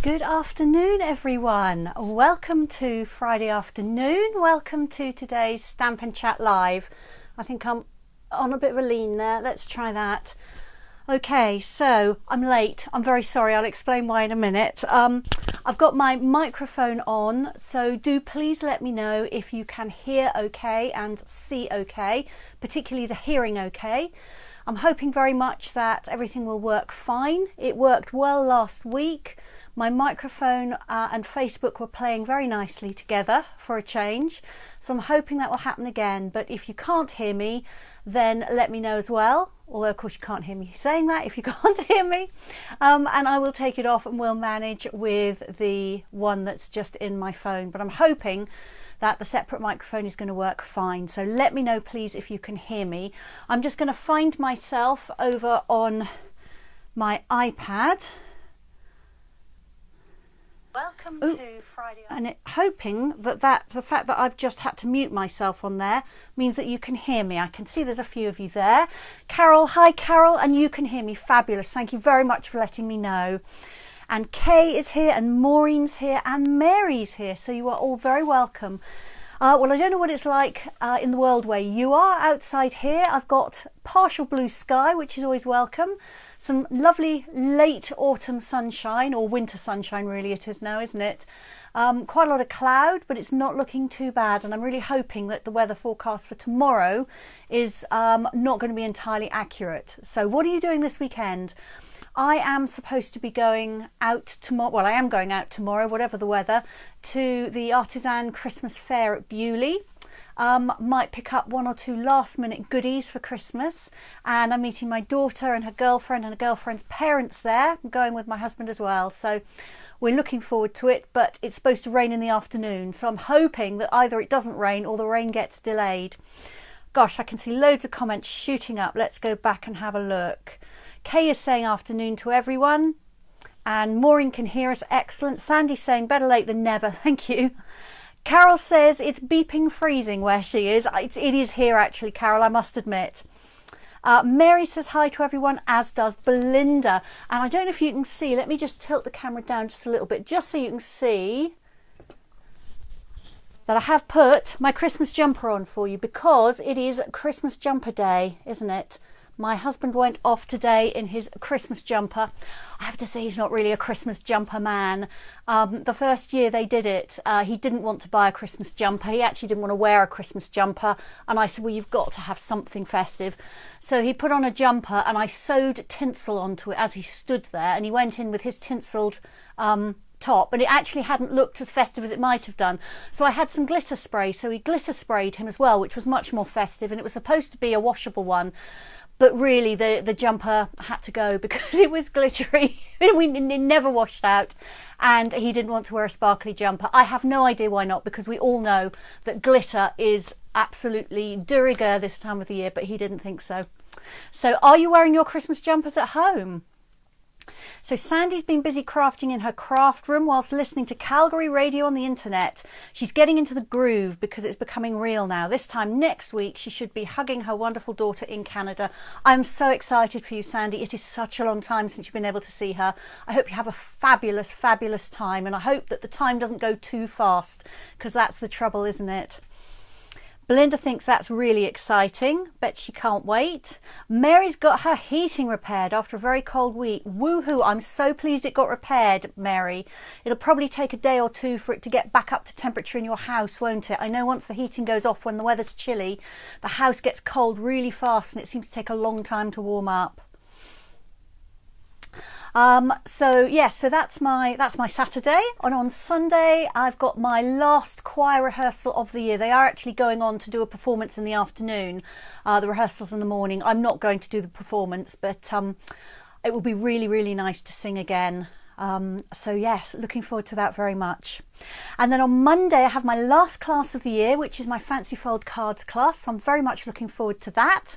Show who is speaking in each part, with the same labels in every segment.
Speaker 1: Good afternoon, everyone. Welcome to Friday afternoon. Welcome to today's Stamp and Chat Live. I think I'm on a bit of a lean there. Let's try that. Okay, so I'm late. I'm very sorry. I'll explain why in a minute. I've got my microphone on, so do please let me know if you can hear okay and see okay, particularly the hearing okay. I'm hoping very much that everything will work fine. It worked well last week. My microphone and Facebook were playing very nicely together for a change, so I'm hoping that will happen again. But if you can't hear me, then let me know as well, although of course you can't hear me saying that if you can't hear me, and I will take it off and we'll manage with the one that's just in my phone. But I'm hoping that the separate microphone is going to work fine, so let me know please if you can hear me. I'm just going to find myself over on my iPad. Welcome to Friday. And hoping that the fact that I've just had to mute myself on there means that you can hear me. I can see there's a few of you there. Carol, hi Carol, and you can hear me. Fabulous. Thank you very much for letting me know. And Kay is here, and Maureen's here, and Mary's here. So you are all very welcome. Well, I don't know what it's like in the world where you are outside here. I've got partial blue sky, which is always welcome. Some lovely late autumn sunshine, or winter sunshine really it is now, isn't it? Quite a lot of cloud, but it's not looking too bad, and I'm really hoping that the weather forecast for tomorrow is not going to be entirely accurate. So what are you doing this weekend? I am supposed to be going out tomorrow, well I am going out tomorrow, whatever the weather, to the Artisan Christmas Fair at Bewley. Might pick up one or two last minute goodies for Christmas, and I'm meeting my daughter and her girlfriend and her girlfriend's parents there. I'm going with my husband as well, so we're looking forward to it, but it's supposed to rain in the afternoon, so I'm hoping that either it doesn't rain or the rain gets delayed. Gosh, I can see loads of comments shooting up. Let's go back and have a look. Kay is saying afternoon to everyone, and Maureen can hear us. Excellent. Sandy's saying better late than never. Thank you. Carol says it's beeping freezing where she is. It is here actually, Carol, I must admit. Mary says hi to everyone, as does Belinda. And I don't know if you can see, let me just tilt the camera down just a little bit, just so you can see that I have put my Christmas jumper on for you, because it is Christmas jumper day, isn't it? My husband went off today in his Christmas jumper. I have to say he's not really a Christmas jumper man. The first year they did it, he didn't want to buy a Christmas jumper. He actually didn't want to wear a Christmas jumper. And I said, well, you've got to have something festive. So he put on a jumper and I sewed tinsel onto it as he stood there. And he went in with his tinseled top, but it actually hadn't looked as festive as it might have done. So I had some glitter spray. So he glitter sprayed him as well, which was much more festive. And it was supposed to be a washable one. But really, the jumper had to go because it was glittery. It never washed out, and he didn't want to wear a sparkly jumper. I have no idea why not, because we all know that glitter is absolutely de rigueur this time of the year, but he didn't think so. So are you wearing your Christmas jumpers at home? So Sandy's been busy crafting in her craft room whilst listening to Calgary radio on the internet. She's getting into the groove because it's becoming real now. This time next week she should be hugging her wonderful daughter in Canada. I'm so excited for you, Sandy. It is such a long time since you've been able to see her. I hope you have a fabulous, fabulous time, and I hope that the time doesn't go too fast, because that's the trouble, isn't it? Belinda thinks that's really exciting. Bet she can't wait. Mary's got her heating repaired after a very cold week. Woohoo! I'm so pleased it got repaired, Mary. It'll probably take a day or two for it to get back up to temperature in your house, won't it? I know once the heating goes off when the weather's chilly, the house gets cold really fast and it seems to take a long time to warm up. So that's my Saturday, and on Sunday I've got my last choir rehearsal of the year. They are actually going on to do a performance in the afternoon, the rehearsals in the morning. I'm not going to do the performance, but it will be really, really nice to sing again. So yes, looking forward to that very much. And then on Monday I have my last class of the year, which is my Fancy Fold Cards class, so I'm very much looking forward to that.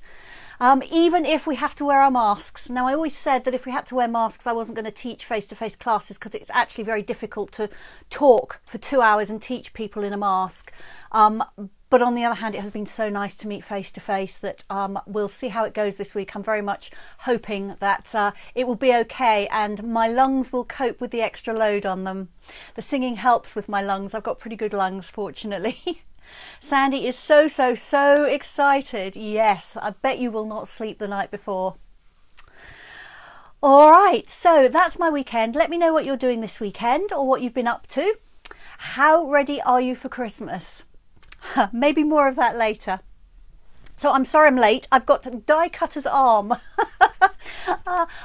Speaker 1: even if we have to wear our masks. Now, I always said that if we had to wear masks, I wasn't going to teach face-to-face classes because it's actually very difficult to talk for 2 hours and teach people in a mask. But on the other hand, it has been so nice to meet face-to-face that we'll see how it goes this week. I'm very much hoping that it will be okay and my lungs will cope with the extra load on them. The singing helps with my lungs. I've got pretty good lungs, fortunately. Sandy is so excited. Yes, I bet you will not sleep the night before. All right, so that's my weekend. Let me know what you're doing this weekend or what you've been up to. How ready are you for Christmas? Maybe more of that later. So I'm sorry I'm late. I've got a die cutter's arm.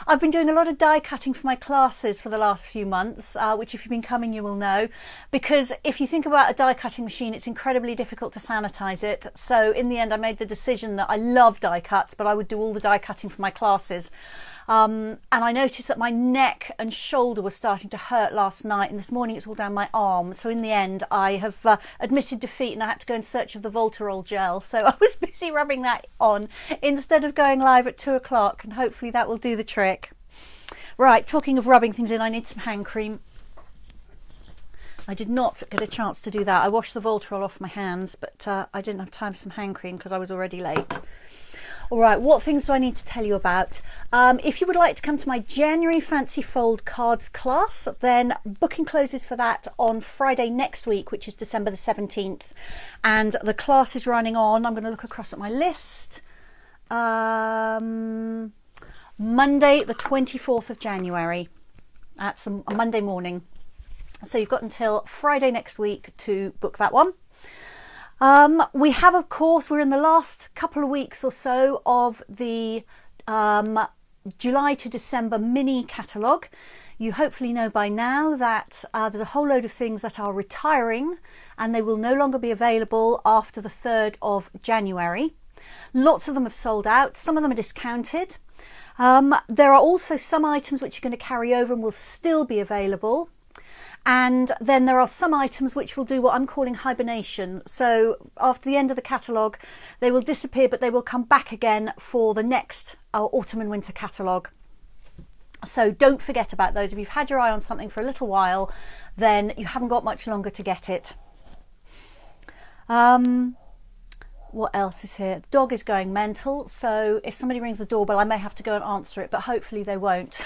Speaker 1: I've been doing a lot of die cutting for my classes for the last few months, which if you've been coming you will know, because if you think about a die cutting machine, it's incredibly difficult to sanitize it. So in the end I made the decision that I love die cuts, but I would do all the die cutting for my classes. And I noticed that my neck and shoulder were starting to hurt last night, and this morning it's all down my arm. So in the end I have admitted defeat and I had to go in search of the Watercolor gel. So I was busy rubbing that on instead of going live at 2 o'clock, and hopefully that will do the trick. Right, talking of rubbing things in, I need some hand cream. I did not get a chance to do that. I washed the Watercolor off my hands, but I didn't have time for some hand cream because I was already late. All right, what things do I need to tell you about? If you would like to come to my January Fancy Fold Cards class, then booking closes for that on Friday next week, which is December the 17th. And the class is running on, I'm going to look across at my list, Monday the 24th of January. That's a Monday morning. So you've got until Friday next week to book that one. We have, of course, we're in the last couple of weeks or so of the July to December mini catalogue. You hopefully know by now that there's a whole load of things that are retiring and they will no longer be available after the 3rd of January. Lots of them have sold out. Some of them are discounted. There are also some items which are going to carry over and will still be available. And then there are some items which will do what I'm calling hibernation. So after the end of the catalogue, they will disappear, but they will come back again for the next autumn and winter catalogue. So don't forget about those. If you've had your eye on something for a little while, then you haven't got much longer to get it. What else is here? The dog is going mental. So if somebody rings the doorbell, I may have to go and answer it, but hopefully they won't.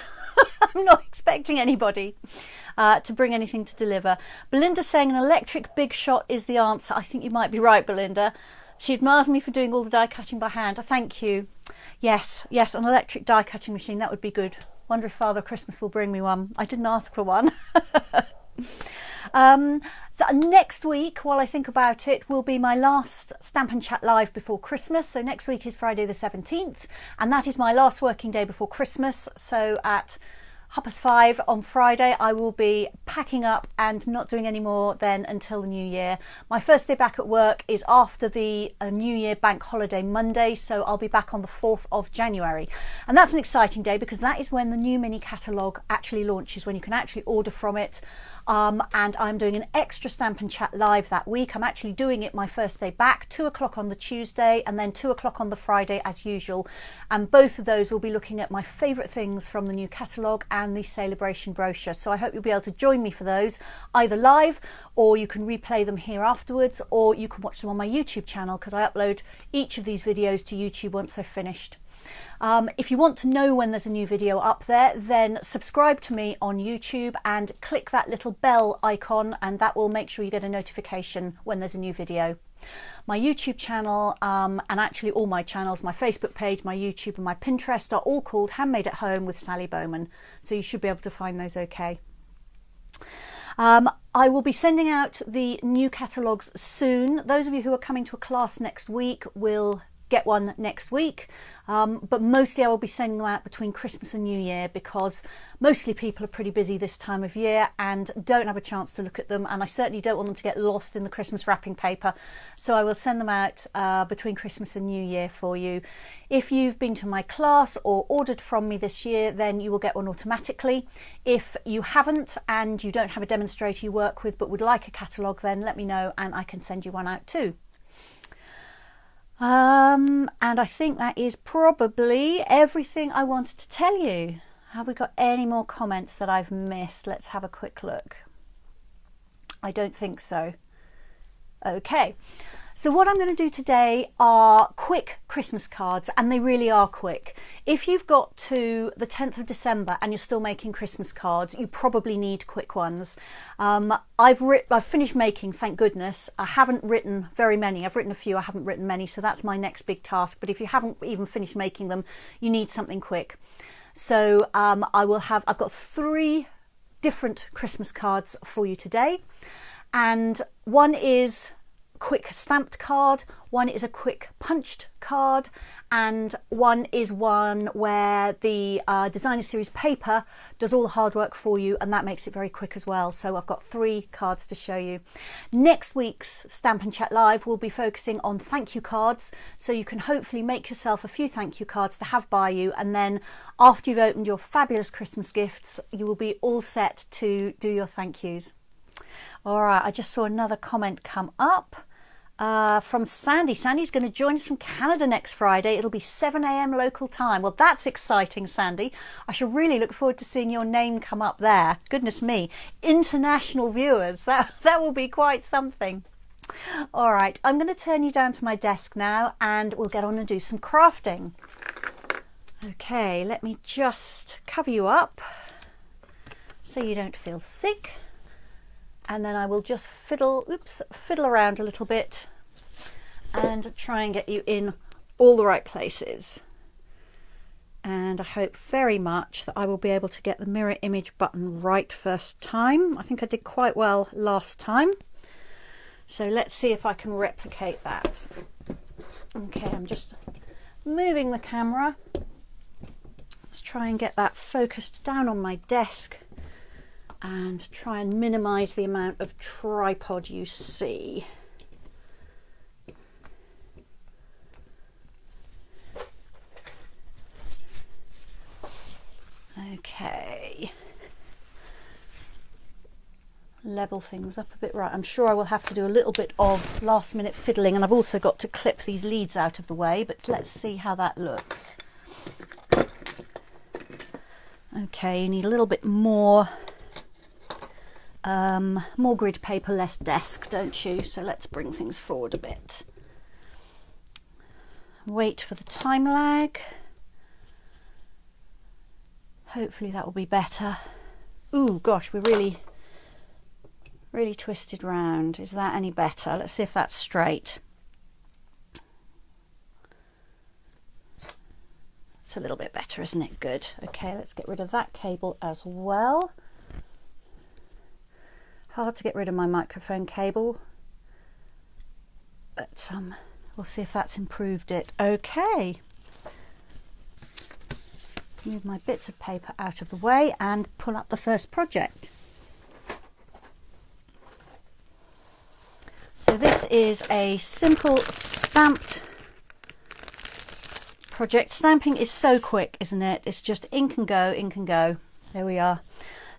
Speaker 1: I'm not expecting anybody to bring anything to deliver. Belinda's saying an electric big shot is the answer. I think you might be right, Belinda. She admires me for doing all the die cutting by hand. Thank you. Yes, an electric die cutting machine. That would be good. Wonder if Father Christmas will bring me one. I didn't ask for one. So next week, while I think about it, will be my last Stampin' Chat live before Christmas. So next week is Friday the 17th, and that is my last working day before Christmas. So at 5:30 on Friday, I will be packing up and not doing any more then until the new year. My first day back at work is after the New Year bank holiday Monday, so I'll be back on the 4th of January. And that's an exciting day because that is when the new mini catalogue actually launches, when you can actually order from it. And I'm doing an extra Stampin' Chat live that week. I'm actually doing it my first day back, 2 o'clock on the Tuesday and then 2 o'clock on the Friday as usual. And both of those will be looking at my favourite things from the new catalogue and the celebration brochure. So I hope you'll be able to join me for those, either live or you can replay them here afterwards, or you can watch them on my YouTube channel because I upload each of these videos to YouTube once they're finished. If you want to know when there's a new video up there, then subscribe to me on YouTube and click that little bell icon, and that will make sure you get a notification when there's a new video. My YouTube channel, and actually all my channels, my Facebook page, my YouTube and my Pinterest are all called Handmade at Home with Sally Bowman, so you should be able to find those okay. I will be sending out the new catalogues soon. Those of you who are coming to a class next week will get one next week, but mostly I will be sending them out between Christmas and New Year because mostly people are pretty busy this time of year and don't have a chance to look at them, and I certainly don't want them to get lost in the Christmas wrapping paper, so I will send them out between Christmas and New Year for you. If you've been to my class or ordered from me this year, then you will get one automatically. If you haven't and you don't have a demonstrator you work with but would like a catalogue, then let me know and I can send you one out too. And I think that is probably everything I wanted to tell you. Have we got any more comments that I've missed? Let's have a quick look. I don't think so. Okay, so what I'm going to do today are quick Christmas cards, and they really are quick. If you've got to the 10th of December and you're still making Christmas cards, you probably need quick ones. I've finished making, thank goodness. I haven't written very many. I've written a few, I haven't written many, so that's my next big task. But if you haven't even finished making them, you need something quick. So I've got 3 different Christmas cards for you today. And one is quick stamped card, one is a quick punched card, and one is one where the designer series paper does all the hard work for you, and that makes it very quick as well. So I've got 3 cards to show you. Next week's Stampin' Chat Live will be focusing on thank you cards, so you can hopefully make yourself a few thank you cards to have by you, and then after you've opened your fabulous Christmas gifts, you will be all set to do your thank yous. All right, I just saw another comment come up from Sandy. Sandy's going to join us from Canada next Friday. It'll be 7 a.m. local time. Well, that's exciting, Sandy. I shall really look forward to seeing your name come up there. Goodness me, international viewers. That will be quite something. All right, I'm going to turn you down to my desk now and we'll get on and do some crafting. Okay, let me just cover you up so you don't feel sick. And then I will just fiddle around a little bit and try and get you in all the right places. And I hope very much that I will be able to get the mirror image button right first time. I think I did quite well last time. So let's see if I can replicate that. Okay, I'm just moving the camera. Let's try and get that focused down on my desk and try and minimize the amount of tripod you see. Okay. Level things up a bit. Right, I'm sure I will have to do a little bit of last minute fiddling, and I've also got to clip these leads out of the way, but let's see how that looks. Okay, you need a little bit more grid paper, less desk, don't you? So let's bring things forward a bit. Wait for the time lag. Hopefully that will be better. Ooh, gosh, we're really twisted round. Is that any better? Let's see if that's straight. It's a little bit better, isn't it? Good. Okay, let's get rid of that cable as well. Hard to get rid of my microphone cable, but we'll see if that's improved it. Okay, move my bits of paper out of the way and pull up the first project. So this is a simple stamped project. Stamping is so quick, isn't it? It's just ink and go, ink and go. There we are.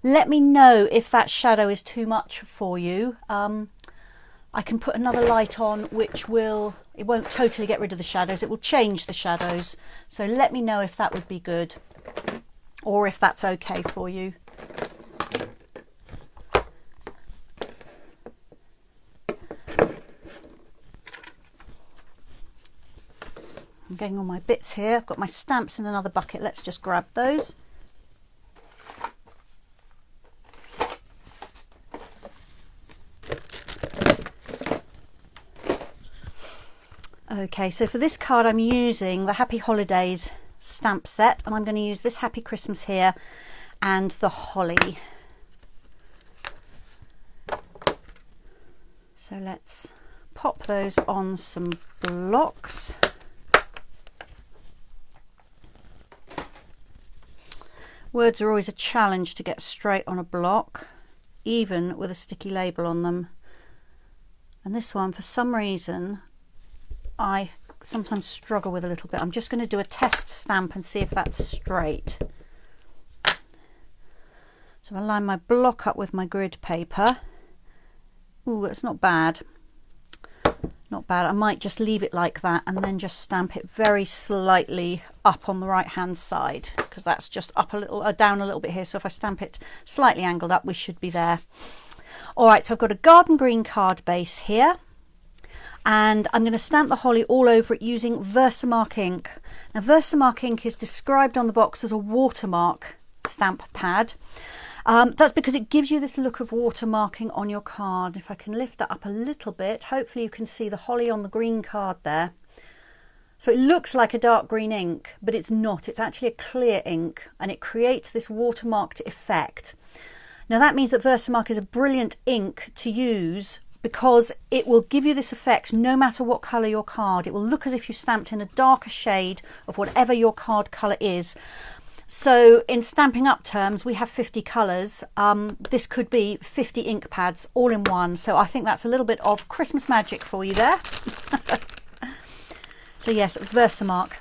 Speaker 1: Let me know if that shadow is too much for you. I can put another light on which it won't totally get rid of the shadows, it will change the shadows. So let me know if that would be good or if that's okay for you. I'm getting all my bits here. I've got my stamps in another bucket. Let's just grab those. Okay, so for this card I'm using the Happy Holidays stamp set, and I'm going to use this Happy Christmas here and the holly. So let's pop those on some blocks. Words are always a challenge to get straight on a block, even with a sticky label on them. And this one, for some reason, I sometimes struggle with a little bit. I'm just going to do a test stamp and see if that's straight. So I line my block up with my grid paper. Ooh, that's not bad. Not bad. I might just leave it like that and then just stamp it very slightly up on the right hand side, because that's just up a little, down a little bit here. So if I stamp it slightly angled up, we should be there. All right, so I've got a garden green card base here, and I'm going to stamp the holly all over it using Versamark ink. Now Versamark ink is described on the box as a watermark stamp pad. That's because it gives you this look of watermarking on your card. If I can lift that up a little bit, hopefully you can see the holly on the green card there. So it looks like a dark green ink, but it's not. It's actually a clear ink, and it creates this watermarked effect. Now that means that Versamark is a brilliant ink to use because it will give you this effect no matter what colour your card. It will look as if you stamped in a darker shade of whatever your card colour is. So in Stampin' Up terms, we have 50 colours. This could be 50 ink pads all in one. So I think that's a little bit of Christmas magic for you there. So yes, Versamark.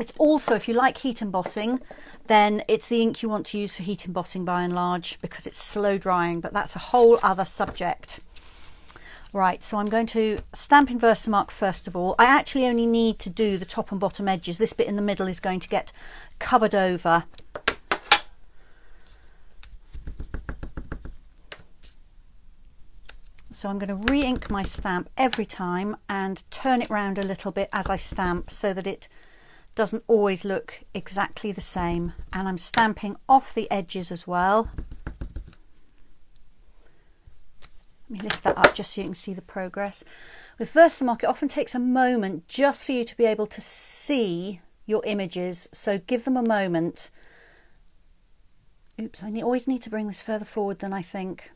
Speaker 1: It's also, if you like heat embossing, then it's the ink you want to use for heat embossing by and large, because it's slow drying, but that's a whole other subject. Right, so I'm going to stamp in Versamark first of all. I actually only need to do the top and bottom edges. This bit in the middle is going to get covered over. So I'm going to re-ink my stamp every time and turn it round a little bit as I stamp so that it doesn't always look exactly the same. And I'm stamping off the edges as well. Let me lift that up just so you can see the progress. With Versamark, it often takes a moment just for you to be able to see your images, so give them a moment. Oops, I always need to bring this further forward than I think.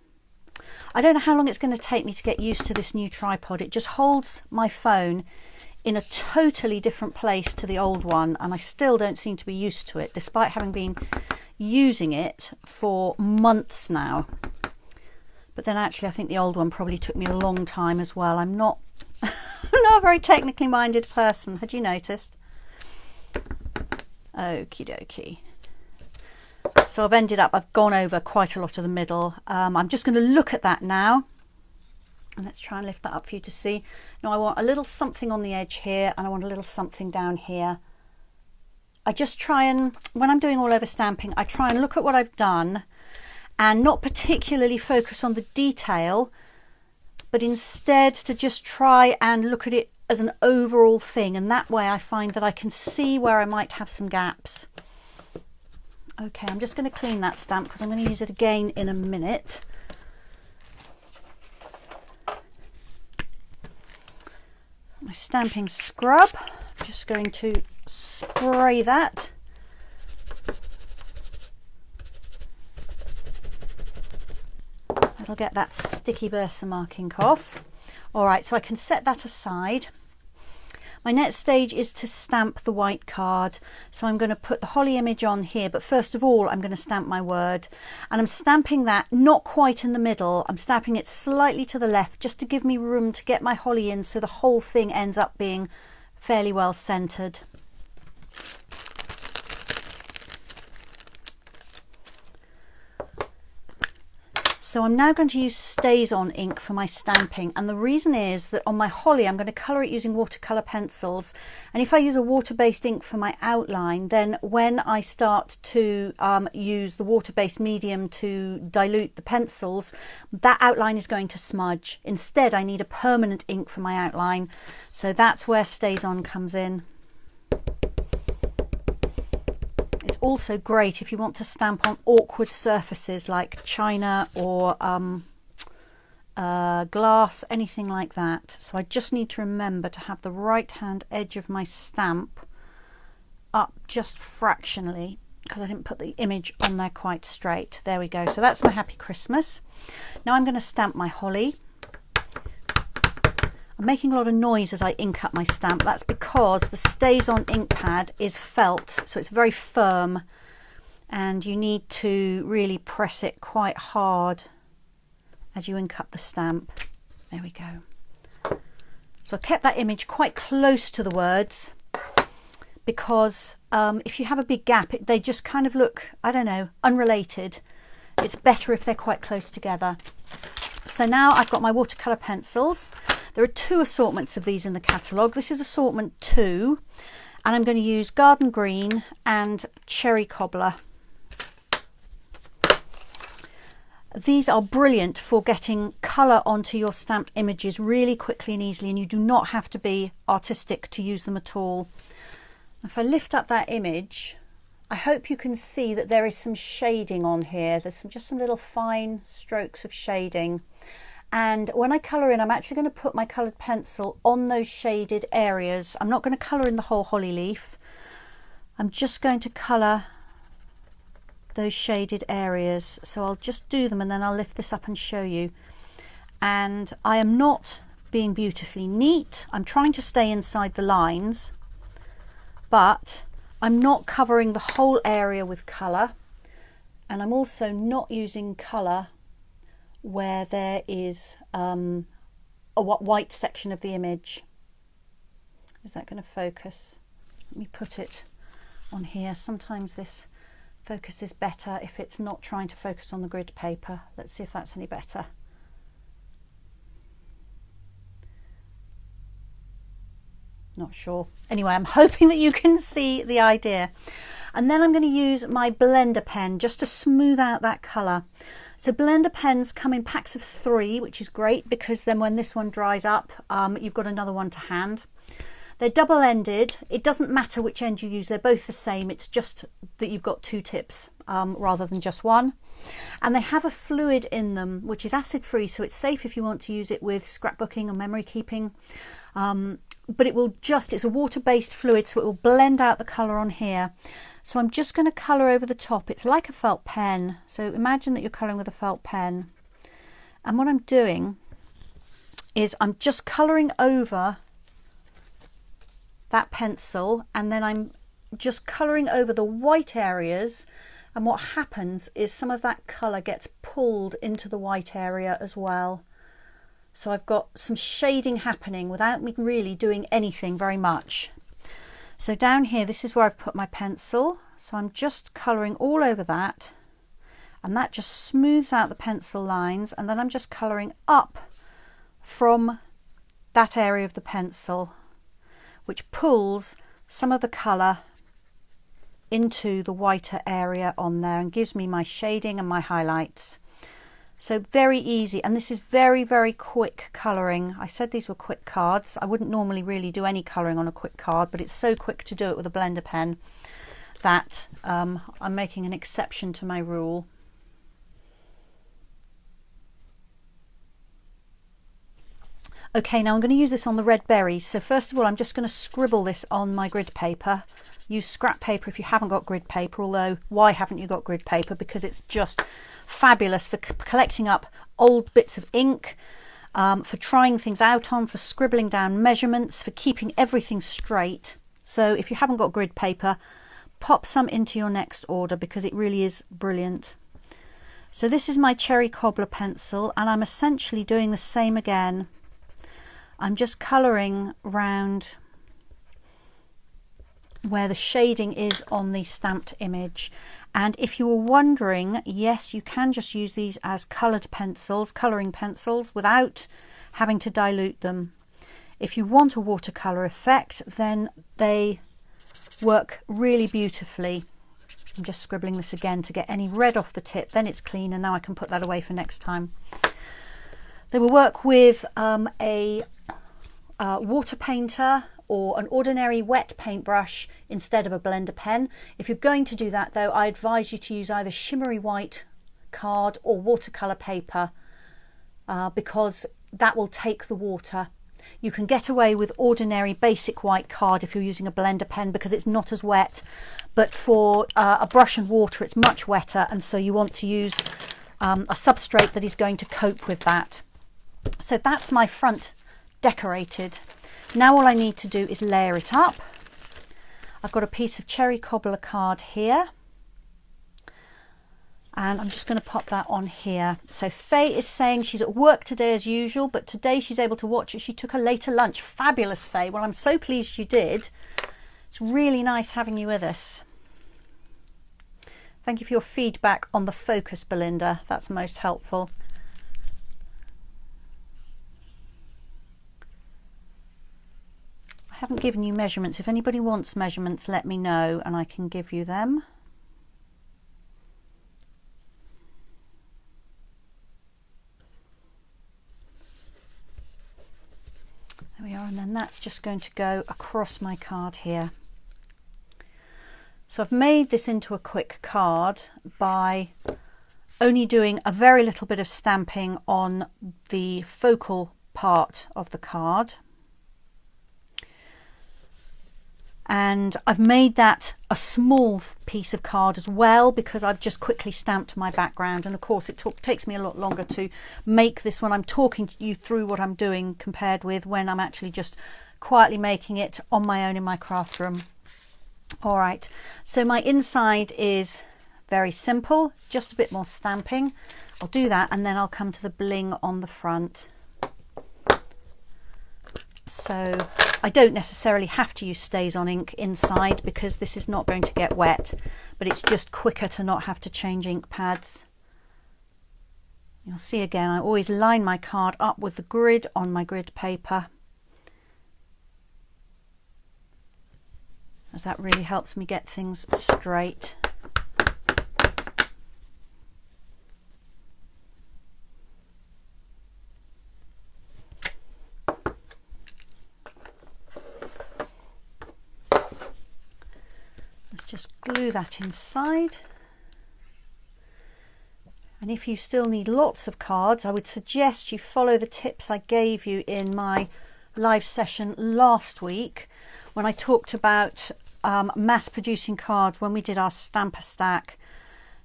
Speaker 1: I don't know how long it's going to take me to get used to this new tripod. It just holds my phone in a totally different place to the old one, and I still don't seem to be used to it, despite having been using it for months now. But then actually I think the old one probably took me a long time as well. I'm not a very technically minded person. Had you noticed? Okie dokie. So I've gone over quite a lot of the middle. I'm just going to look at that now. And let's try and lift that up for you to see. Now I want a little something on the edge here, and I want a little something down here. I just try and, when I'm doing all over stamping, I try and look at what I've done and not particularly focus on the detail, but instead to just try and look at it as an overall thing, and that way I find that I can see where I might have some gaps. Okay, I'm just going to clean that stamp because I'm going to use it again in a minute. My stamping scrub, I'm just going to spray that. That'll get that sticky Versamark ink off. All right, so I can set that aside. My next stage is to stamp the white card. So I'm going to put the holly image on here, but first of all, I'm going to stamp my word. And I'm stamping that not quite in the middle. I'm stamping it slightly to the left just to give me room to get my holly in so the whole thing ends up being fairly well centered. So I'm now going to use Stays On ink for my stamping, and the reason is that on my holly I'm going to colour it using watercolor pencils, and if I use a water-based ink for my outline, then when I start to use the water-based medium to dilute the pencils, that outline is going to smudge. Instead I need a permanent ink for my outline, so that's where Stays On comes in. Also great if you want to stamp on awkward surfaces like china or glass, anything like that. So I just need to remember to have the right hand edge of my stamp up just fractionally because I didn't put the image on there quite straight. There we go. So that's my Happy Christmas. Now I'm going to stamp my holly. I'm making a lot of noise as I ink up my stamp. That's because the Stays On ink pad is felt, so it's very firm, and you need to really press it quite hard as you ink up the stamp. There we go. So I kept that image quite close to the words because if you have a big gap, they just kind of look, I don't know, unrelated. It's better if they're quite close together. So now I've got my watercolor pencils. There are two assortments of these in the catalogue. This is assortment 2, and I'm going to use Garden Green and Cherry Cobbler. These are brilliant for getting colour onto your stamped images really quickly and easily, and you do not have to be artistic to use them at all. If I lift up that image, I hope you can see that there is some shading on here. There's just some little fine strokes of shading. And when I colour in, I'm actually going to put my coloured pencil on those shaded areas. I'm not going to colour in the whole holly leaf. I'm just going to colour those shaded areas. So I'll just do them and then I'll lift this up and show you. And I am not being beautifully neat. I'm trying to stay inside the lines, but I'm not covering the whole area with colour. And I'm also not using colour where there is a white section of the image. Is that going to focus? Let me put it on here. Sometimes this focus is better if it's not trying to focus on the grid paper. Let's see if that's any better. Not sure. Anyway, I'm hoping that you can see the idea. And then I'm going to use my blender pen just to smooth out that colour. So blender pens come in packs of 3, which is great because then when this one dries up, you've got another one to hand. They're double-ended. It doesn't matter which end you use, they're both the same. It's just that you've got 2 tips rather than just one. And they have a fluid in them which is acid-free, so it's safe if you want to use it with scrapbooking or memory keeping. But it will it's a water-based fluid, so it will blend out the colour on here. So I'm just going to colour over the top. It's like a felt pen, so imagine that you're colouring with a felt pen. And what I'm doing is I'm just colouring over that pencil, and then I'm just colouring over the white areas, and what happens is some of that colour gets pulled into the white area as well. So I've got some shading happening without me really doing anything very much. So down here, this is where I've put my pencil. So I'm just colouring all over that, and that just smooths out the pencil lines, and then I'm just colouring up from that area of the pencil, which pulls some of the colour into the whiter area on there and gives me my shading and my highlights. So very easy, and this is very, very quick colouring. I said these were quick cards. I wouldn't normally really do any colouring on a quick card, but it's so quick to do it with a blender pen that I'm making an exception to my rule. Okay, now I'm going to use this on the red berries. So first of all, I'm just going to scribble this on my grid paper. Use scrap paper if you haven't got grid paper, although why haven't you got grid paper? Because it's just fabulous for collecting up old bits of ink, for trying things out on, for scribbling down measurements, for keeping everything straight. So if you haven't got grid paper, pop some into your next order because it really is brilliant. So this is my Cherry Cobbler pencil, and I'm essentially doing the same again. I'm just colouring round where the shading is on the stamped image. And if you were wondering, yes, you can just use these as coloured pencils, colouring pencils, without having to dilute them. If you want a watercolour effect, then they work really beautifully. I'm just scribbling this again to get any red off the tip, then it's clean, and now I can put that away for next time. They will work with a water painter or an ordinary wet paintbrush instead of a blender pen. If you're going to do that though, I advise you to use either shimmery white card or watercolour paper because that will take the water. You can get away with ordinary basic white card if you're using a blender pen because it's not as wet, but for a brush and water it's much wetter, and so you want to use a substrate that is going to cope with that. So that's my front decorated. Now all I need to do is layer it up. I've got a piece of Cherry Cobbler card here, and I'm just going to pop that on here. So Faye is saying she's at work today as usual, but today she's able to watch it. She took a later lunch. Fabulous, Faye. Well, I'm so pleased you did. It's really nice having you with us. Thank you for your feedback on the focus, Belinda. That's most helpful. haven't given you measurements. If anybody wants measurements, let me know and I can give you them. There we are, and then that's just going to go across my card here. So I've made this into a quick card by only doing a very little bit of stamping on the focal part of the card. And I've made that a small piece of card as well because I've just quickly stamped my background, and of course it takes me a lot longer to make this when I'm talking to you through what I'm doing compared with when I'm actually just quietly making it on my own in my craft room. All right, so my inside is very simple, just a bit more stamping. I'll do that and then I'll come to the bling on the front. So I don't necessarily have to use Stays On ink inside because this is not going to get wet, but it's just quicker to not have to change ink pads. You'll see again, I always line my card up with the grid on my grid paper, as that really helps me get things straight. Just glue that inside. And if you still need lots of cards, I would suggest you follow the tips I gave you in my live session last week when I talked about mass producing cards when we did our stamper stack.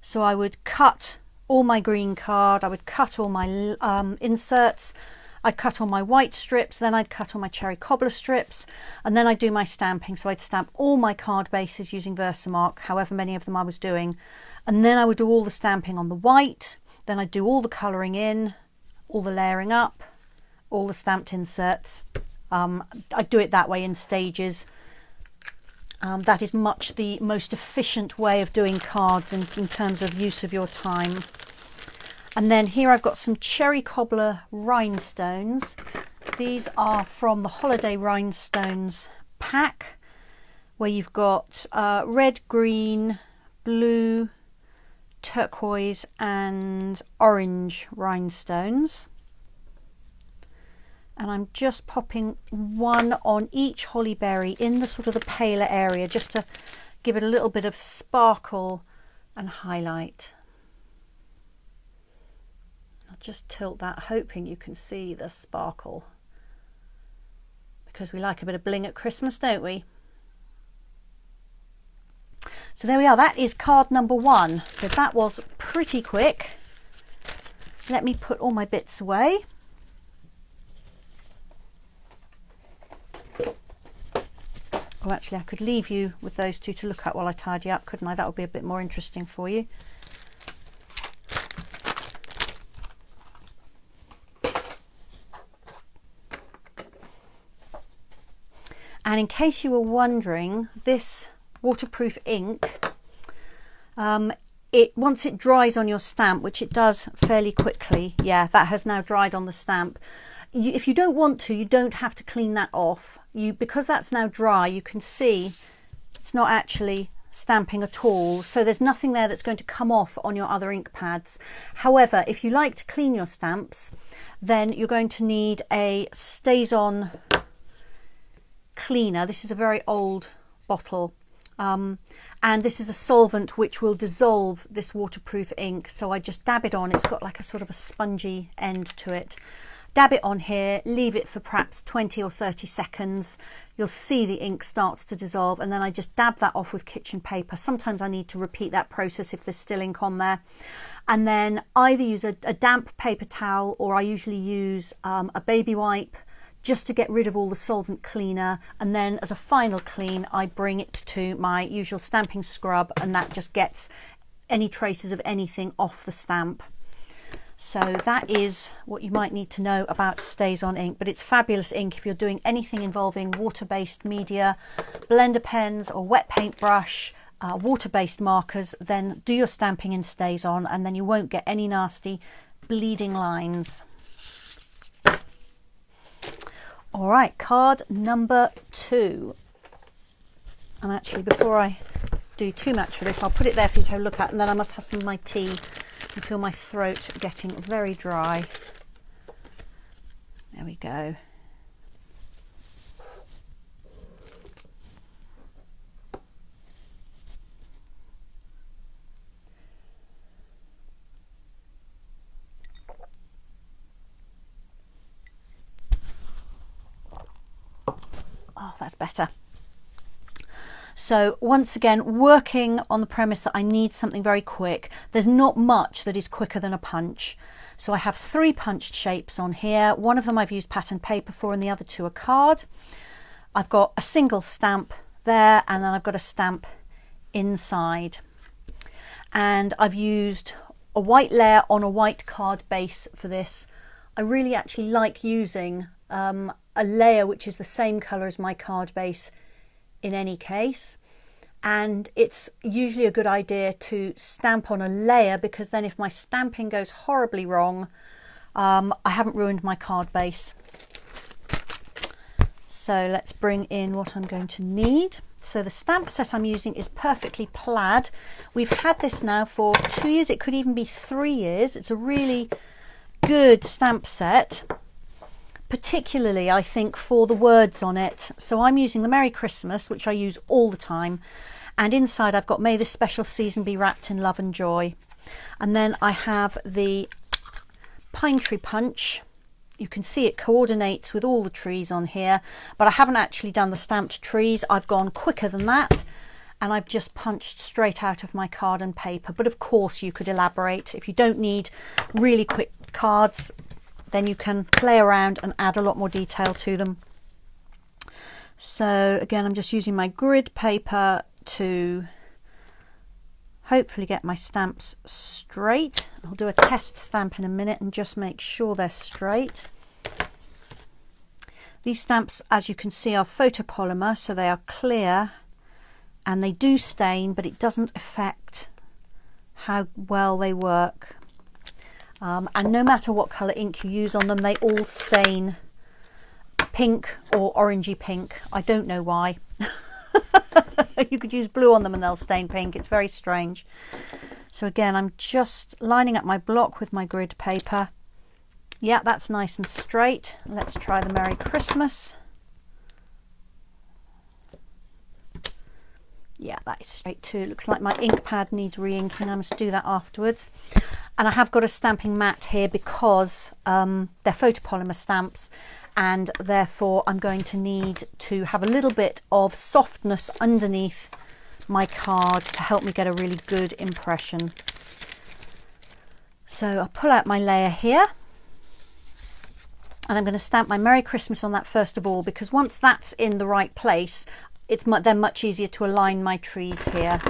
Speaker 1: So I would cut all my green card, I would cut all my inserts, I'd cut all my white strips, then I'd cut all my cherry cobbler strips, and then I'd do my stamping. So I'd stamp all my card bases using Versamark, however many of them I was doing, and then I would do all the stamping on the white, then I'd do all the colouring in, all the layering up, all the stamped inserts. I'd do it that way in stages. That is much the most efficient way of doing cards in terms of use of your time. And then here I've got some cherry cobbler rhinestones. These are from the Holiday Rhinestones pack, where you've got red, green, blue, turquoise and orange rhinestones. And I'm just popping one on each holly berry in the sort of the paler area, just to give it a little bit of sparkle and highlight. Just tilt that, hoping you can see the sparkle, because we like a bit of bling at Christmas, don't we? So there we are, that is card number 1. So that was pretty quick. Let me put all my bits away. Oh, actually I could leave you with those two to look at while I tidy up, couldn't I? That would be a bit more interesting for you. And in case you were wondering, this waterproof ink, once it dries on your stamp, which it does fairly quickly, yeah, that has now dried on the stamp. If you don't want to, you don't have to clean that off. Because that's now dry, you can see it's not actually stamping at all. So there's nothing there that's going to come off on your other ink pads. However, if you like to clean your stamps, then you're going to need a Stays On cleaner. This is a very old bottle, and this is a solvent which will dissolve this waterproof ink. So I just dab it on. It's got like a sort of a spongy end to it. Dab it on here, leave it for perhaps 20 or 30 seconds. You'll see the ink starts to dissolve, and then I just dab that off with kitchen paper. Sometimes I need to repeat that process if there's still ink on there. And then either use a damp paper towel, or I usually use a baby wipe, just to get rid of all the solvent cleaner. And then as a final clean, I bring it to my usual stamping scrub, and that just gets any traces of anything off the stamp. So that is what you might need to know about Stays On ink, but it's fabulous ink if you're doing anything involving water-based media, blender pens or wet paintbrush, water-based markers. Then do your stamping in Stays On, and then you won't get any nasty bleeding lines. All right, card number 2. And actually, before I do too much for this, I'll put it there for you to have a look at, and then I must have some of my tea. I feel my throat getting very dry. There we go. Oh, that's better. So once again, working on the premise that I need something very quick. There's not much that is quicker than a punch. So I have 3 punched shapes on here. One of them I've used pattern paper for, and the other 2 are card. I've got a single stamp there, and then I've got a stamp inside. And I've used a white layer on a white card base for this. I really actually like using a layer which is the same colour as my card base in any case, and it's usually a good idea to stamp on a layer, because then if my stamping goes horribly wrong, I haven't ruined my card base. So let's bring in what I'm going to need. So the stamp set I'm using is Perfectly Plaid. We've had this now for 2 years, it could even be 3 years. It's a really good stamp set, particularly I think for the words on it. So I'm using the Merry Christmas, which I use all the time, and inside I've got May this special season be wrapped in love and joy. And then I have the Pine Tree Punch. You can see it coordinates with all the trees on here, but I haven't actually done the stamped trees. I've gone quicker than that, and I've just punched straight out of my card and paper. But of course you could elaborate. If you don't need really quick cards, then you can play around and add a lot more detail to them. So again, I'm just using my grid paper to hopefully get my stamps straight. I'll do a test stamp in a minute and just make sure they're straight. These stamps, as you can see, are photopolymer, so they are clear and they do stain, but it doesn't affect how well they work. And no matter what colour ink you use on them, they all stain pink or orangey pink. I don't know why. You could use blue on them and they'll stain pink. It's very strange. So again, I'm just lining up my block with my grid paper. Yeah, that's nice and straight. Let's try the Merry Christmas. Yeah, that is straight too. It looks like my ink pad needs re-inking. I must do that afterwards. And I have got a stamping mat here because they're photopolymer stamps, and therefore I'm going to need to have a little bit of softness underneath my card to help me get a really good impression. So I'll pull out my layer here, and I'm going to stamp my Merry Christmas on that first of all, because once that's in the right place, it's then much easier to align my trees here.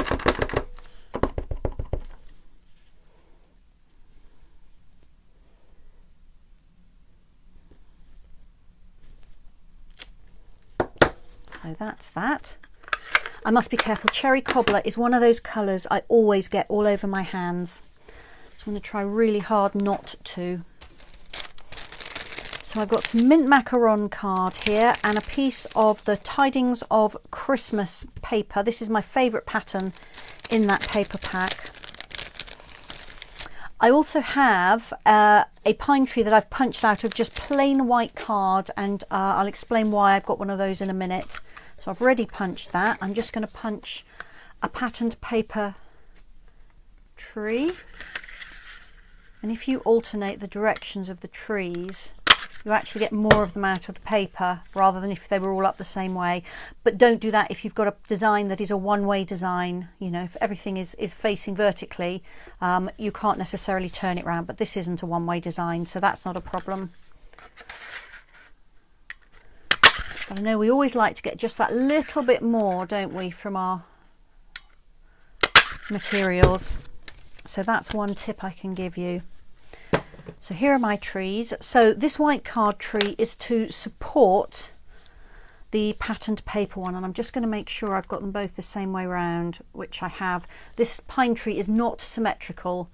Speaker 1: So that's that. I must be careful. Cherry Cobbler is one of those colours I always get all over my hands. So I'm going to try really hard not to. So I've got some mint macaron card here and a piece of the Tidings of Christmas paper. This is my favourite pattern in that paper pack. I also have a pine tree that I've punched out of just plain white card, and I'll explain why I've got one of those in a minute. So I've already punched that. I'm just going to punch a patterned paper tree. And if you alternate the directions of the trees, you actually get more of them out of the paper rather than if they were all up the same way. But don't do that if you've got a design that is a one-way design. You know, if everything is facing vertically, you can't necessarily turn it around, but this isn't a one-way design, so that's not a problem. But I know we always like to get just that little bit more, don't we, from our materials. So that's one tip I can give you. So here are my trees. So this white card tree is to support the patterned paper one, and I'm just going to make sure I've got them both the same way round, which I have. This pine tree is not symmetrical,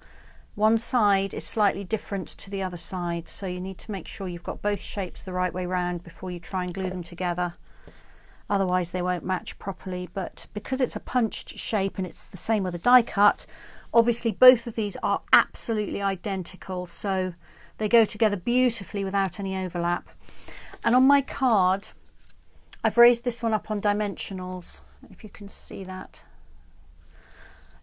Speaker 1: One side is slightly different to the other side, so you need to make sure you've got both shapes the right way round before you try and glue them together. Otherwise they won't match properly. But because it's a punched shape and it's the same with a die cut, obviously both of these are absolutely identical, so they go together beautifully without any overlap. And on my card, I've raised this one up on dimensionals, if you can see that.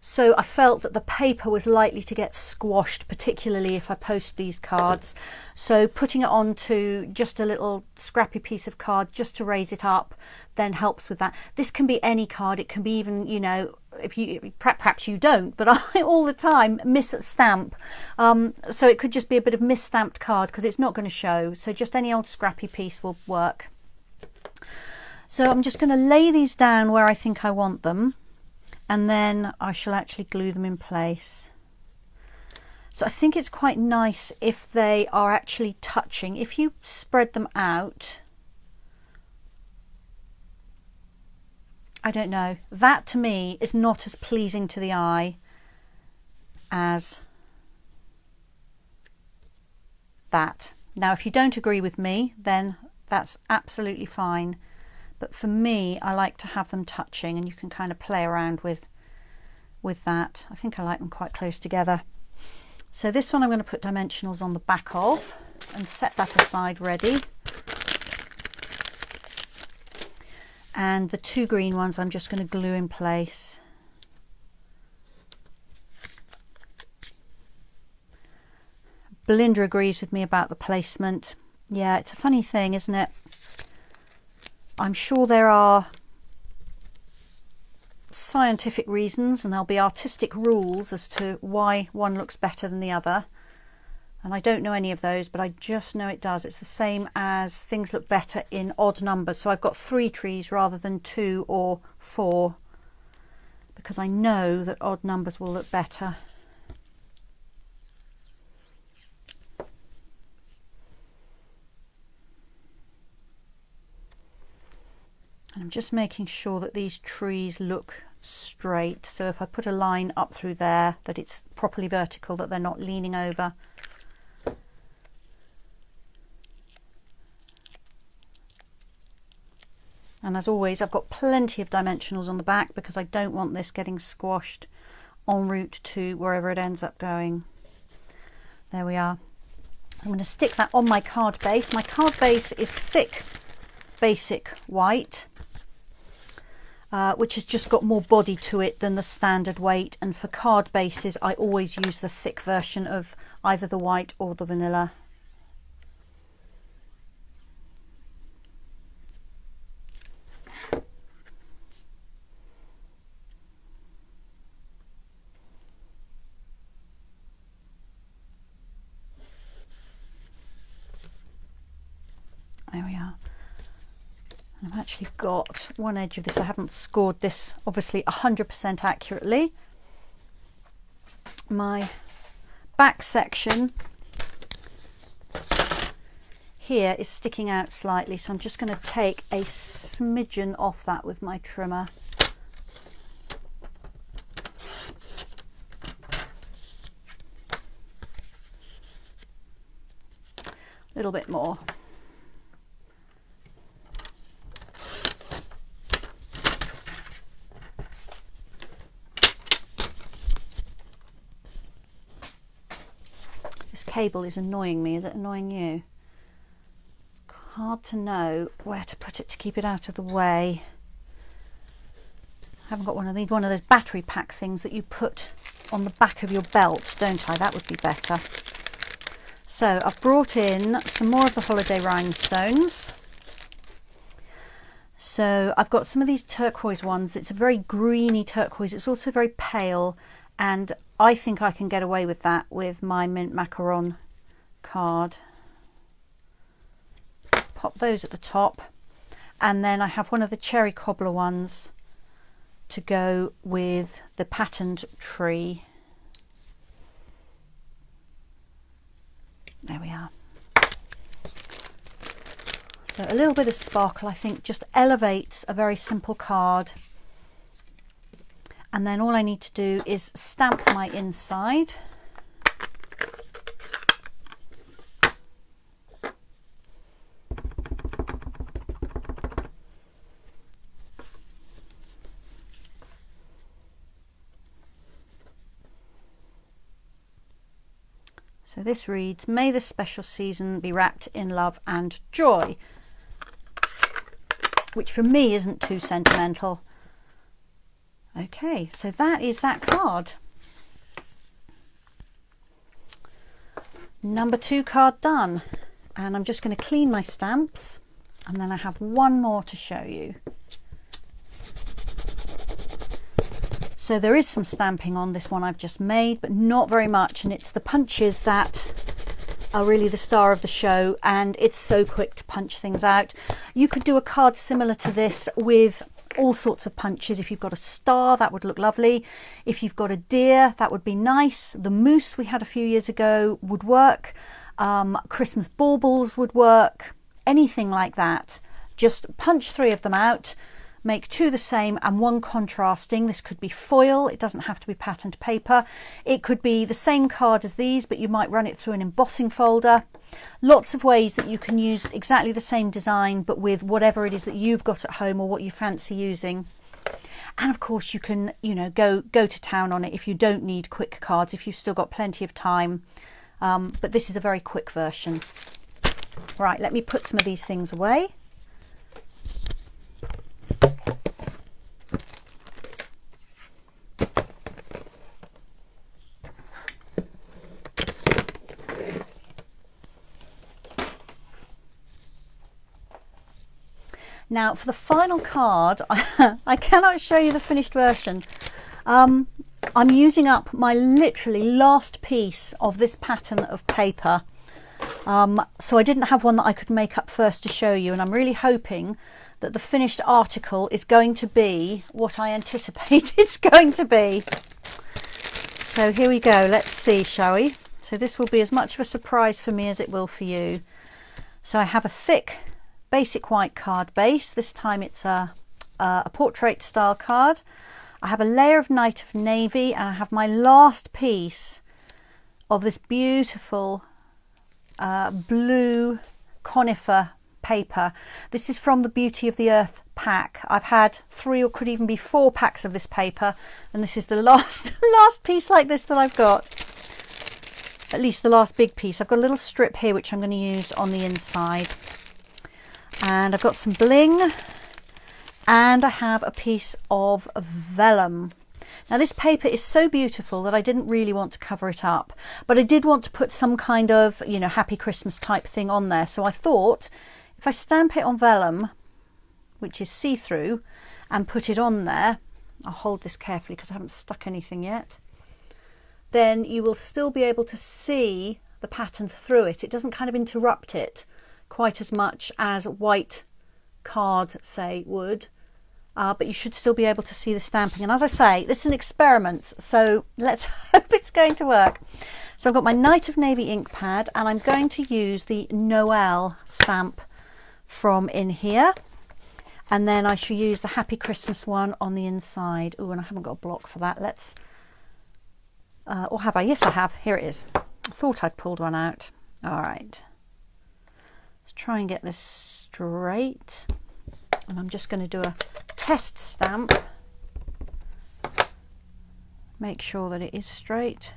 Speaker 1: So I felt that the paper was likely to get squashed, particularly if I post these cards. So putting it onto just a little scrappy piece of card just to raise it up then helps with that. This can be any card. It can be even, you know, if you perhaps you don't, but I all the time misstamp. So it could just be a bit of misstamped card because it's not going to show. So just any old scrappy piece will work. So I'm just going to lay these down where I think I want them, and then I shall actually glue them in place. So I think it's quite nice if they are actually touching. If you spread them out, I don't know, that to me is not as pleasing to the eye as that. Now if you don't agree with me, then that's absolutely fine. But for me, I like to have them touching, and you can kind of play around with that. I think I like them quite close together. So this one I'm going to put dimensionals on the back of and set that aside ready. And the two green ones I'm just going to glue in place. Belinda agrees with me about the placement. Yeah, it's a funny thing, isn't it? I'm sure there are scientific reasons and there'll be artistic rules as to why one looks better than the other. And I don't know any of those, but I just know it does. It's the same as things look better in odd numbers. So I've got 3 trees rather than 2 or 4, because I know that odd numbers will look better. And I'm just making sure that these trees look straight. So if I put a line up through there, that it's properly vertical, that they're not leaning over. And as always, I've got plenty of dimensionals on the back because I don't want this getting squashed en route to wherever it ends up going. There we are. I'm going to stick that on my card base. My card base is thick, basic white, which has just got more body to it than the standard weight. And for card bases, I always use the thick version of either the white or the vanilla. There we are. And I've actually got one edge of this. I haven't scored this obviously 100% accurately. My back section here is sticking out slightly, so I'm just going to take a smidgen off that with my trimmer. A little bit more. Cable is annoying me. Is it annoying you? It's hard to know where to put it to keep it out of the way. I haven't got one of those battery pack things that you put on the back of your belt, don't I? That would be better. So I've brought in some more of the holiday rhinestones. So I've got some of these turquoise ones. It's a very greeny turquoise. It's also very pale, and I think I can get away with that with my mint macaron card. Just pop those at the top, and then I have one of the cherry cobbler ones to go with the patterned tree. There we are. So a little bit of sparkle, I think, just elevates a very simple card. And then all I need to do is stamp my inside. So this reads, "May this special season be wrapped in love and joy," which for me isn't too sentimental. Okay, so that is that card. Number 2 card done. And I'm just going to clean my stamps, and then I have one more to show you. So there is some stamping on this one I've just made, but not very much, and it's the punches that are really the star of the show, and it's so quick to punch things out. You could do a card similar to this with all sorts of punches. If you've got a star, that would look lovely. If you've got a deer, that would be nice. The moose we had a few years ago would work. Christmas baubles would work. Anything like that. Just punch 3 of them out. Make 2 the same and 1 contrasting. This could be foil, it doesn't have to be patterned paper. It could be the same card as these, but you might run it through an embossing folder. Lots of ways that you can use exactly the same design, but with whatever it is that you've got at home or what you fancy using. And of course you can, you know, go to town on it if you don't need quick cards, if you've still got plenty of time. But this is a very quick version. Right, let me put some of these things away. Now for the final card, I cannot show you the finished version. I'm using up my literally last piece of this pattern of paper. So I didn't have one that I could make up first to show you, and I'm really hoping that the finished article is going to be what I anticipate it's going to be. So here we go, let's see, shall we? So this will be as much of a surprise for me as it will for you. So I have a thick basic white card base. This time it's a portrait style card. I have a layer of Night of Navy, and I have my last piece of this beautiful blue conifer paper. This is from the Beauty of the Earth pack. I've had 3 or could even be 4 packs of this paper, and this is the last piece like this that I've got. At least the last big piece. I've got a little strip here which I'm going to use on the inside. And I've got some bling, and I have a piece of vellum. Now this paper is so beautiful that I didn't really want to cover it up, but I did want to put some kind of, you know, Happy Christmas type thing on there. So I thought if I stamp it on vellum, which is see-through, and put it on there, I'll hold this carefully because I haven't stuck anything yet, then you will still be able to see the pattern through it. It doesn't kind of interrupt it quite as much as white card, say, would, but you should still be able to see the stamping. And as I say, this is an experiment, so let's hope it's going to work. So I've got my Night of Navy ink pad, and I'm going to use the Noel stamp from in here, and then I shall use the Happy Christmas one on the inside. Oh, and I haven't got a block for that. Let's or have I? Yes, I have. Here it is. I thought I'd pulled one out. All right. Let's try and get this straight, and I'm just going to do a test stamp, make sure that it is straight.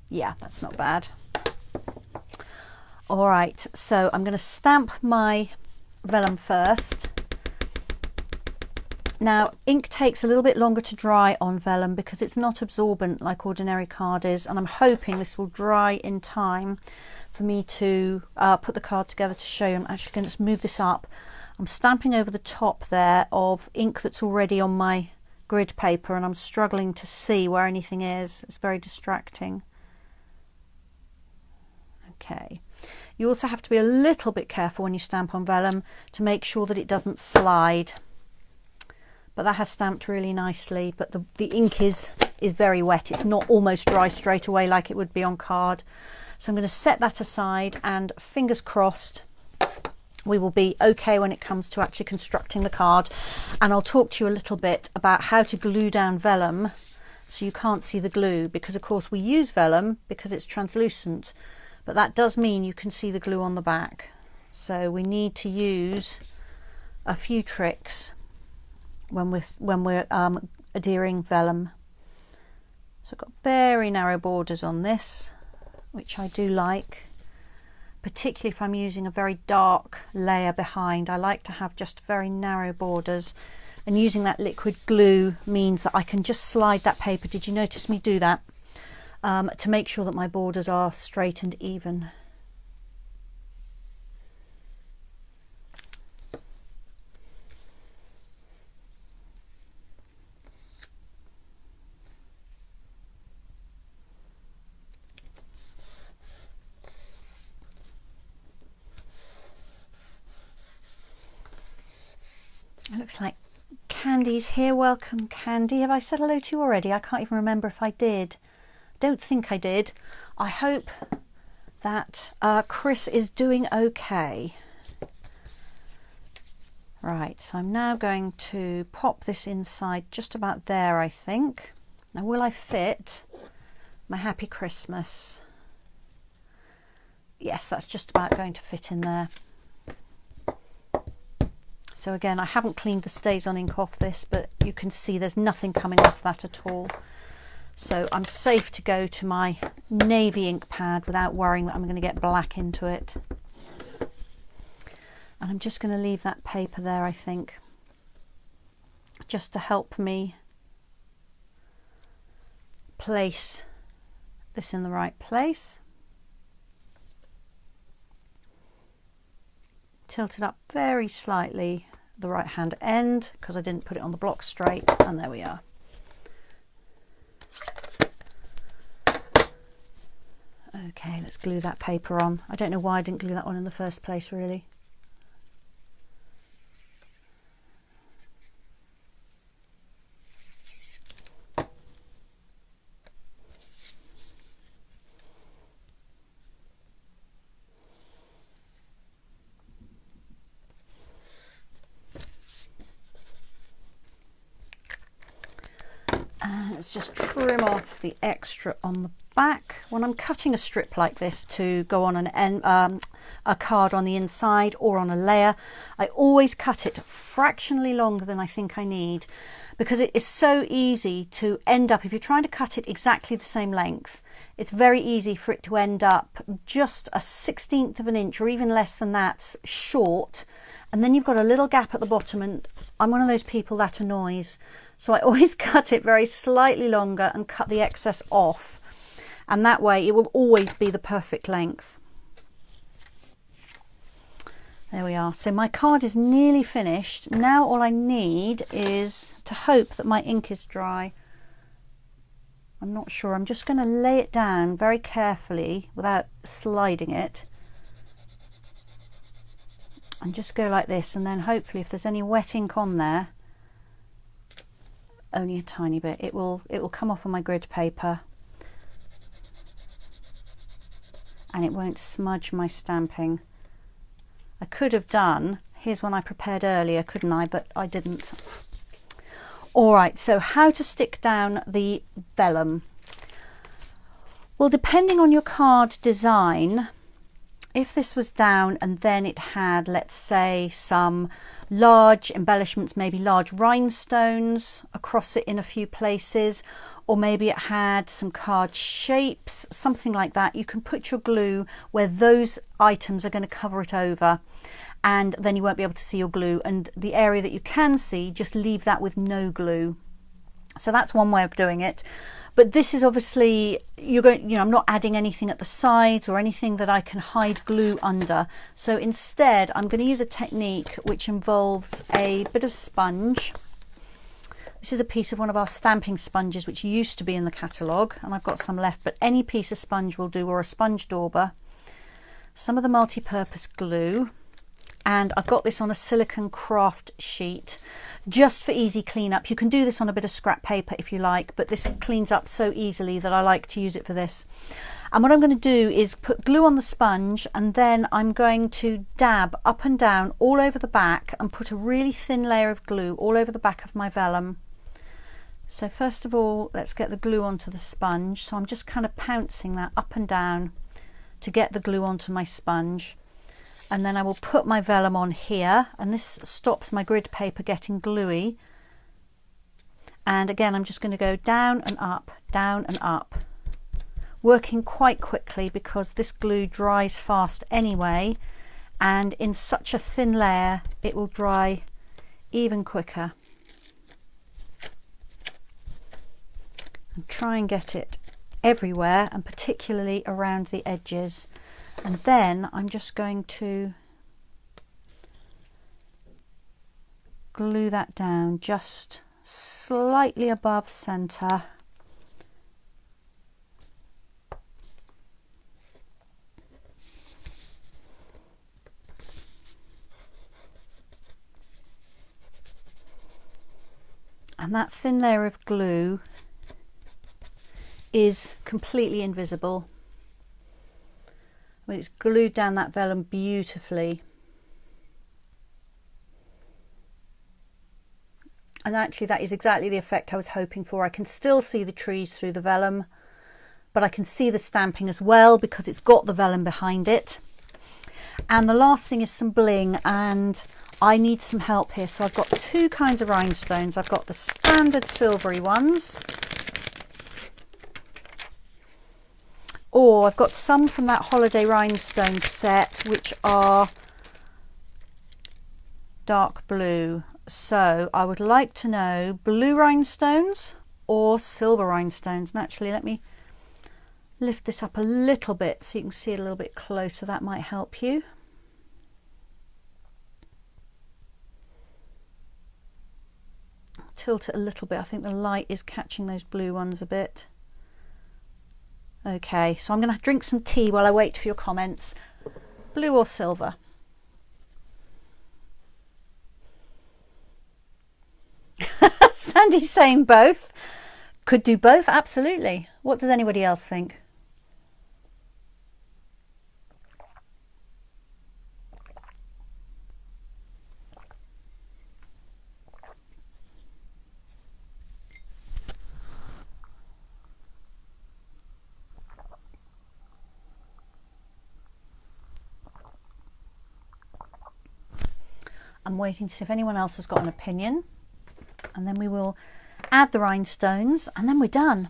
Speaker 1: Yeah, that's not bad. All right, so I'm going to stamp my vellum first. Now ink takes a little bit longer to dry on vellum because it's not absorbent like ordinary card is, and I'm hoping this will dry in time for me to put the card together to show you. I'm actually going to move this up. I'm stamping over the top there of ink that's already on my grid paper, and I'm struggling to see where anything is. It's very distracting. Okay. You also have to be a little bit careful when you stamp on vellum to make sure that it doesn't slide. But that has stamped really nicely, but the ink is very wet. It's not almost dry straight away like it would be on card. So I'm going to set that aside, and fingers crossed we will be okay when it comes to actually constructing the card. And I'll talk to you a little bit about how to glue down vellum so you can't see the glue, because of course we use vellum because it's translucent, but that does mean you can see the glue on the back. So we need to use a few tricks when we're adhering vellum. So I've got very narrow borders on this. which I do like, particularly if I'm using a very dark layer behind. I like to have just very narrow borders, and using that liquid glue means that I can just slide that paper, did you notice me do that, to make sure that my borders are straight and even. It looks like Candy's here. Welcome, Candy. Have I said hello to you already? I can't even remember if I did. Don't think I did. I hope that Chris is doing okay. Right, so I'm now going to pop this inside just about there, I think. Now, will I fit my Happy Christmas? Yes, that's just about going to fit in there. So again, I haven't cleaned the StazOn ink off this, but you can see there's nothing coming off that at all. So I'm safe to go to my navy ink pad without worrying that I'm going to get black into it. And I'm just going to leave that paper there, I think, just to help me place this in the right place. Tilt it up very slightly, the right hand end, because I didn't put it on the block straight, and there we are. Okay, let's glue that paper on. I don't know why I didn't glue that on in the first place, really. Let's just trim off the extra on the back. When I'm cutting a strip like this to go on a card on the inside or on a layer, I always cut it fractionally longer than I think I need, because it is so easy to end up, if you're trying to cut it exactly the same length, it's very easy for it to end up just a 1/16 of an inch or even less than that short, and then you've got a little gap at the bottom, and I'm one of those people that annoys. So I always cut it very slightly longer and cut the excess off. And that way it will always be the perfect length. There we are. So my card is nearly finished. Now all I need is to hope that my ink is dry. I'm not sure. I'm just going to lay it down very carefully without sliding it. And just go like this, and then hopefully if there's any wet ink on there, only a tiny bit, it will come off on my grid paper and it won't smudge my stamping. I could have done, here's one I prepared earlier, couldn't I? But I didn't. Alright, so how to stick down the vellum. Well, depending on your card design, if this was down and then it had, let's say, some large embellishments, maybe large rhinestones across it in a few places, or maybe it had some card shapes, something like that, you can put your glue where those items are going to cover it over, and then you won't be able to see your glue, and the area that you can see, just leave that with no glue. So that's one way of doing it. But this is obviously, I'm not adding anything at the sides or anything that I can hide glue under. So instead, I'm going to use a technique which involves a bit of sponge. This is a piece of one of our stamping sponges, which used to be in the catalogue, and I've got some left, but any piece of sponge will do, or a sponge dauber. Some of the multi-purpose glue, and I've got this on a silicone craft sheet just for easy cleanup. You can do this on a bit of scrap paper if you like, but this cleans up so easily that I like to use it for this. And what I'm going to do is put glue on the sponge, and then I'm going to dab up and down all over the back and put a really thin layer of glue all over the back of my vellum. So first of all, let's get the glue onto the sponge. So I'm just kind of pouncing that up and down to get the glue onto my sponge. And then I will put my vellum on here, and this stops my grid paper getting gluey. And again, I'm just going to go down and up working quite quickly because this glue dries fast anyway, and in such a thin layer it will dry even quicker. And try and get it everywhere, and particularly around the edges. And then I'm just going to glue that down just slightly above center. And that thin layer of glue is completely invisible. I mean, it's glued down that vellum beautifully. And actually that is exactly the effect I was hoping for. I can still see the trees through the vellum, but I can see the stamping as well because it's got the vellum behind it. And the last thing is some bling, and I need some help here. So I've got two kinds of rhinestones. I've got the standard silvery ones, or I've got some from that holiday rhinestone set which are dark blue. So I would like to know blue rhinestones or silver rhinestones. And actually, let me lift this up a little bit so you can see it a little bit closer. That might help you. Tilt it a little bit. I think the light is catching those blue ones a bit. Okay, so I'm going to drink some tea while I wait for your comments. Blue or silver? Sandy's saying both. Could do both, absolutely. What does anybody else think? I'm waiting to see if anyone else has got an opinion, and then we will add the rhinestones and then we're done.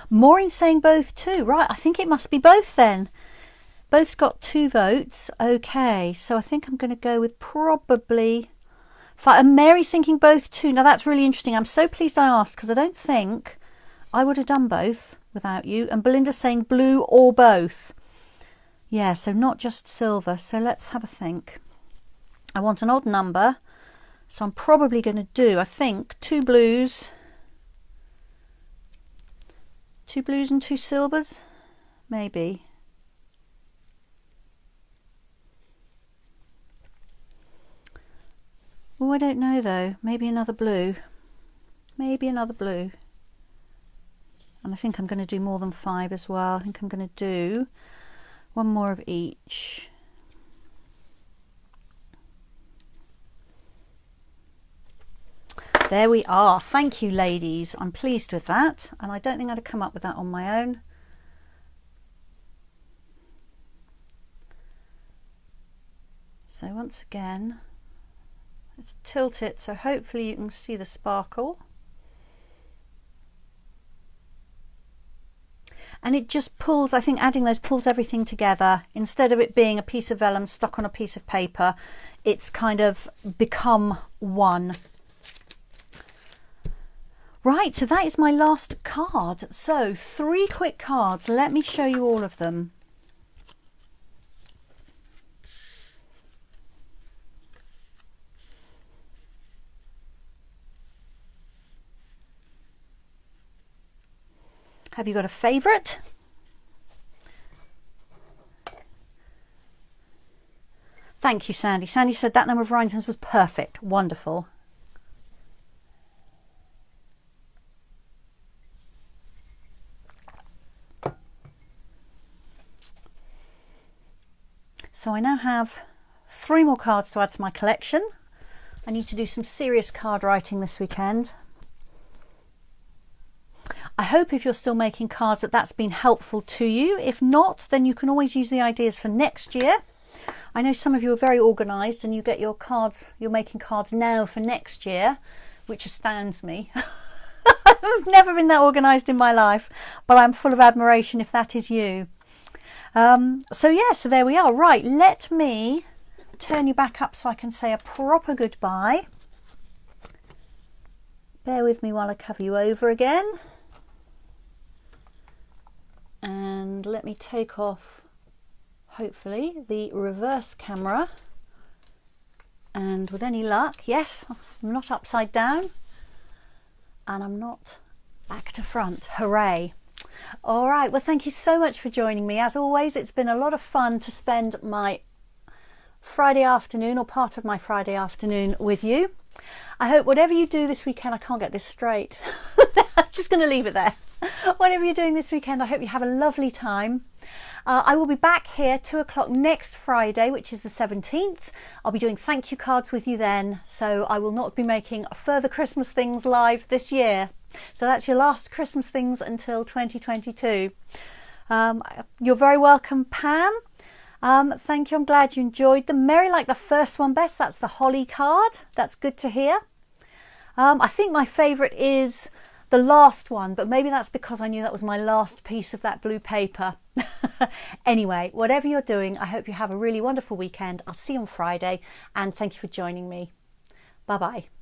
Speaker 1: Maureen saying both too. Right, I think it must be both then. Both's got 2 votes. Okay, so I think I'm going to go with probably... And Mary's thinking both too. Now that's really interesting. I'm so pleased I asked because I don't think I would have done both without you. And Belinda's saying blue or both. Yeah, so not just silver. So let's have a think. I want an odd number, so I'm probably going to do, I think, 2 blues and 2 silvers, maybe. Oh, I don't know though. Maybe another blue. Maybe another blue. And I think I'm going to do more than 5 as well. I think I'm going to do 1 more of each. There we are. Thank you, ladies. I'm pleased with that, and I don't think I'd have come up with that on my own. So once again, let's tilt it so hopefully you can see the sparkle. And it just pulls, I think adding those pulls everything together. Instead of it being a piece of vellum stuck on a piece of paper, it's kind of become one. Right, so that is my last card. So 3 quick cards. Let me show you all of them. Have you got a favourite? Thank you, Sandy. Sandy said that number of rhinestones was perfect. Wonderful. So I now have 3 more cards to add to my collection. I need to do some serious card writing this weekend. I hope if you're still making cards that's been helpful to you. If not, then you can always use the ideas for next year. I know some of you are very organised and you get your cards, you're making cards now for next year, which astounds me. I've never been that organised in my life, but I'm full of admiration if that is you. So yeah, so there we are. Right, let me turn you back up so I can say a proper goodbye. Bear with me while I cover you over again. And let me take off, hopefully, the reverse camera. And with any luck, yes, I'm not upside down. And I'm not back to front. Hooray. All right, well, thank you so much for joining me. As always, it's been a lot of fun to spend my Friday afternoon, or part of my Friday afternoon, with you. I hope whatever you do this weekend, I can't get this straight. I'm just going to leave it there. Whatever you're doing this weekend, I hope you have a lovely time. I will be back here 2 o'clock next Friday, which is the 17th. I'll be doing thank you cards with you then, so I will not be making further Christmas things live this year. So that's your last Christmas things until 2022. You're very welcome, Pam. Thank you. I'm glad you enjoyed them. Mary liked the first one best. That's the holly card. That's good to hear. I think my favourite is the last one, but maybe that's because I knew that was my last piece of that blue paper. Anyway, whatever you're doing, I hope you have a really wonderful weekend. I'll see you on Friday, and thank you for joining me. Bye bye.